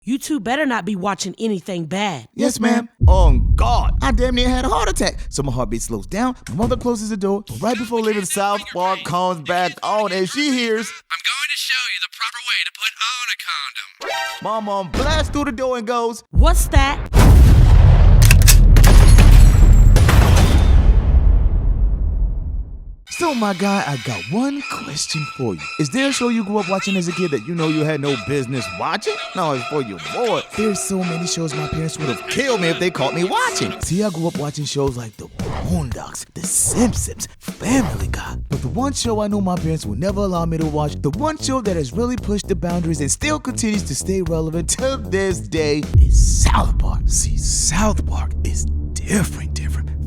You two better not be watching anything bad. Yes, ma'am. On God. I damn near had a heart attack. So my heartbeat slows down. My mother closes the door. But right before leaving, South Park comes back on and she hears, I'm going to show you the proper way to put on a condom. my mom blasts through the door and goes, What's that? so my guy, I got one question for you. Is there a show you grew up watching as a kid that you know you had no business watching? No, it's for your boy. There's so many shows my parents would have killed me if they caught me watching. See, I grew up watching shows like The Boondocks, The Simpsons, Family Guy. But the one show I know my parents will never allow me to watch, the one show that has really pushed the boundaries and still continues to stay relevant to this day is South Park. See, South Park is different.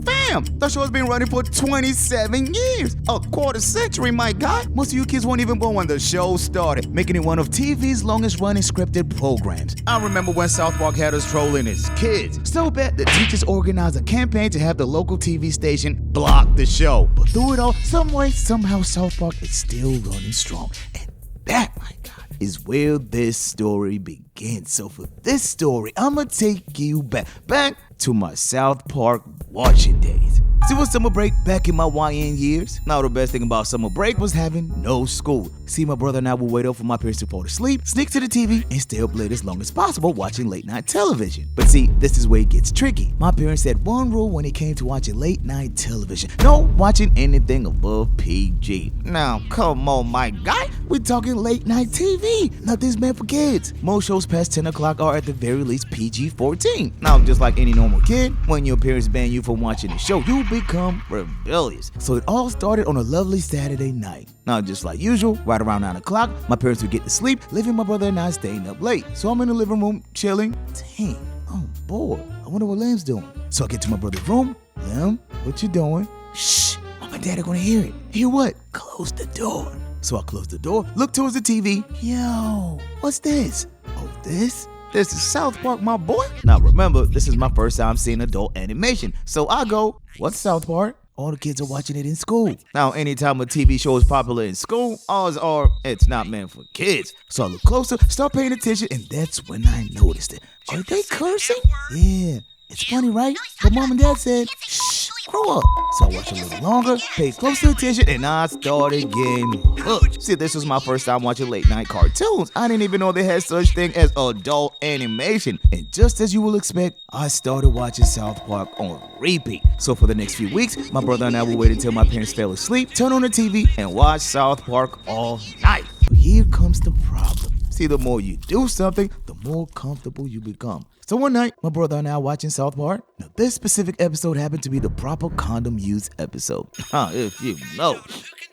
Fam, that show has been running for 27 years. A quarter century, my guy. Most of you kids weren't even born when the show started, making it one of TV's longest running scripted programs. I remember when South Park had us trolling as kids. So bad the teachers organized a campaign to have the local TV station block the show. But through it all, some way, somehow South Park is still running strong. And that, my God, is where this story begins. So for this story, I'ma take you back to my South Park watching days. See, it was summer break back in my YN years. Now the best thing about summer break was having no school. See, my brother and I would wait up for my parents to fall asleep, sneak to the TV, and stay up late as long as possible watching late night television. But see, this is where it gets tricky. My parents had one rule when it came to watching late night television. No watching anything above PG. Now, come on, my guy. We're talking late night TV. Nothing's meant for kids. Most shows past 10 o'clock are at the very least PG-14. Now, just like any normal kid, when your parents ban you from watching the show, you become rebellious. So it all started on a lovely Saturday night. Now, just like usual, right around 9 o'clock, my parents would get to sleep, leaving my brother and I staying up late. So I'm in the living room, chilling. Dang, I'm bored. I wonder what Lim's doing. So I get to my brother's room. Lim, what you doing? Shh, mom and dad are gonna hear it. Hear what? Close the door. So I close the door, look towards the TV. Yo, what's this? Oh, this? This is South Park, my boy. Now remember, this is my first time seeing adult animation. So I go, what's South Park? All the kids are watching it in school. Now, anytime a TV show is popular in school, odds are it's not meant for kids. So I look closer, start paying attention, and that's when I noticed it. Are they cursing? Yeah, it's funny, right? But mom and dad said, shh, grow up. So I watched a little longer, paid closer attention, and I started getting hooked. See, this was my first time watching late night cartoons. I didn't even know they had such thing as adult animation. And just as you will expect, I started watching South Park on repeat. So for the next few weeks, my brother and I would wait until my parents fell asleep, turn on the TV, and watch South Park all night. But here comes the problem. See, the more you do something, the more comfortable you become. So one night, my brother and I watching South Park. Now, this specific episode happened to be the proper condom use episode. If you know,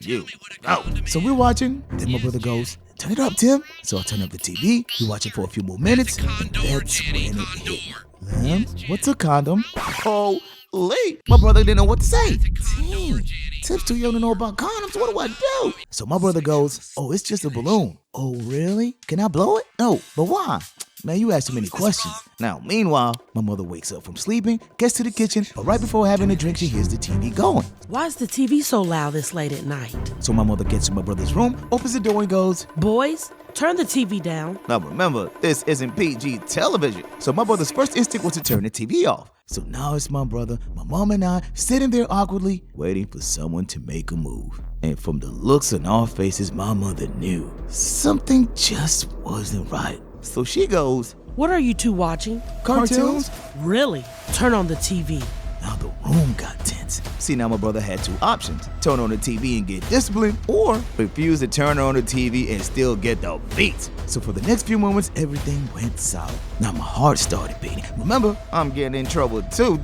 you know. So we're watching, then my brother goes, turn it up, Tim. So I turn up the TV, we watch it for a few more minutes, and that's when it hit. Lim, what's a condom? Holy, my brother didn't know what to say. Damn, Tim's too young to know about condoms. What do I do? So my brother goes, oh, it's just a balloon. Oh, really? Can I blow it? No, but why? Man, you ask too many questions. Now, meanwhile, my mother wakes up from sleeping, gets to the kitchen, but right before having a drink, she hears the TV going. Why is the TV so loud this late at night? So my mother gets to my brother's room, opens the door and goes, Boys, turn the TV down. now remember, this isn't PG television. So my brother's first instinct was to turn the TV off. So now it's my brother, my mom and I sitting there awkwardly, waiting for someone to make a move. And from the looks on our faces, my mother knew something just wasn't right. So she goes, What are you two watching? cartoons? Really? Turn on the TV. Now the room got tense. See, now my brother had two options. Turn on the TV and get disciplined, or refuse to turn on the TV and still get the beats. So for the next few moments, everything went south. Now my heart started beating. Remember, I'm getting in trouble too.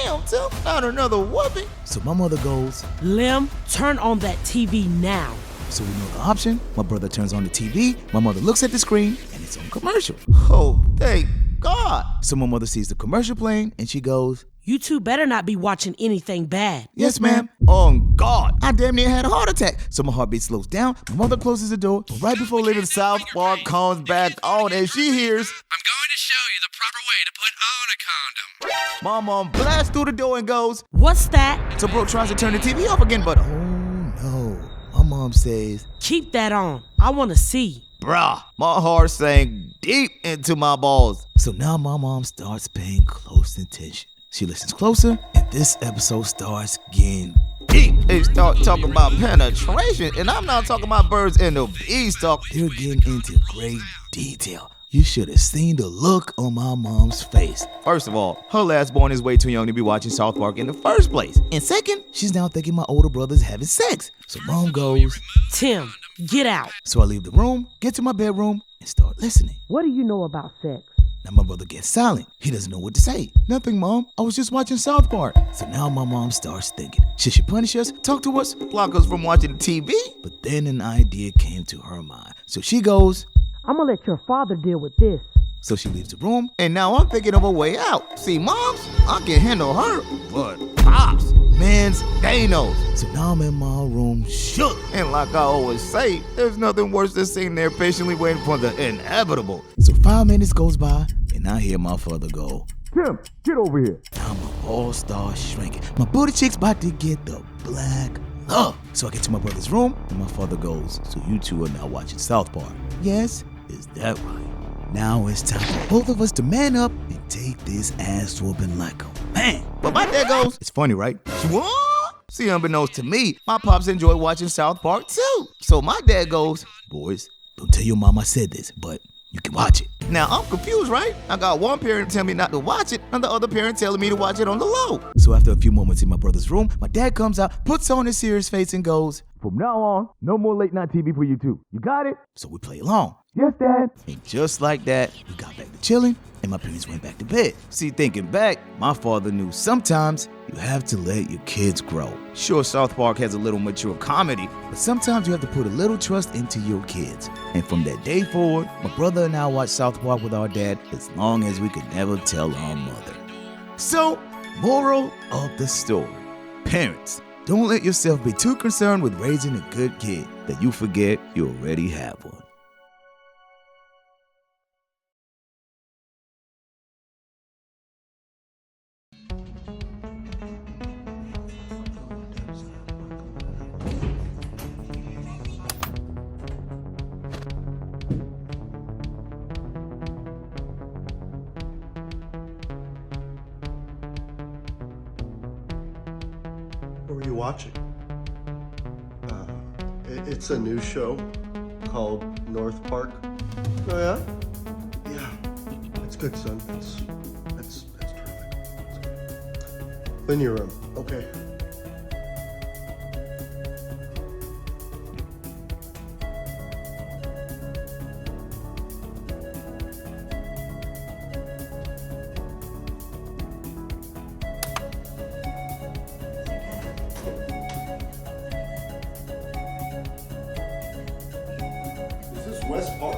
Damn, Tim, not another whooping. So my mother goes, Lim, turn on that TV now. so we know the option. My brother turns on the TV. My mother looks at the screen, and it's on commercial. Oh, thank God. So my mother sees the commercial playing, and she goes, You two better not be watching anything bad. yes, ma'am. On God. I damn near had a heart attack. So my heartbeat slows down. My mother closes the door. But right before leaving, South Park comes back on and she hears, I'm going to show you the proper way to put on a condom. my mom blasts through the door and goes, What's that? so bro tries to turn the TV off again, but oh no. My mom says, Keep that on. I want to see. bruh, my heart sank deep into my balls. So now my mom starts paying close attention. She listens closer, and this episode starts getting deep. They start talking about penetration, and I'm not talking about birds and the beanstalk. They're getting into great detail. You should have seen the look on my mom's face. First of all, her last born is way too young to be watching South Park in the first place. And second, she's now thinking my older brother's having sex. So mom goes, Tim, get out. so I leave the room, get to my bedroom, and start listening. What do you know about sex? Now my brother gets silent. He doesn't know what to say. Nothing, Mom. I was just watching South Park. So now my mom starts thinking, should she punish us, talk to us, block us from watching TV? But then an idea came to her mind. So she goes, I'm gonna let your father deal with this. so she leaves the room, and now I'm thinking of a way out. See, moms, I can handle her, but pops, mans, they knows. So now I'm in my room shook. And like I always say, there's nothing worse than sitting there patiently waiting for the inevitable. So 5 minutes goes by, and I hear my father go, Tim, get over here. Now my balls start shrinking. My booty cheeks about to get the black love. So I get to my brother's room, and my father goes, so you two are now watching South Park. Yes, is that right? Now it's time for both of us to man up and take this ass whooping like a man. But my dad goes, it's funny, right? What? See, unbeknownst to me, my pops enjoy watching South Park too. So my dad goes, boys, don't tell your mom I said this, but you can watch it. Now I'm confused, right? I got one parent telling me not to watch it, and the other parent telling me to watch it on the low. So after a few moments in my brother's room, my dad comes out, puts on his serious face and goes, from now on, no more late night TV for you two. You got it? So we play along. Yes, Dad. And just like that, we got back to chilling, and my parents went back to bed. See, thinking back, my father knew sometimes you have to let your kids grow. Sure, South Park has a little mature comedy, but sometimes you have to put a little trust into your kids. And from that day forward, my brother and I watched South Park with our dad as long as we could never tell our mother. So, moral of the story. Parents, don't let yourself be too concerned with raising a good kid that you forget you already have one. What were you watching? It's a new show called North Park. Oh yeah? Yeah, it's good, son. It's terrific. In your room. Okay. Is this West Park?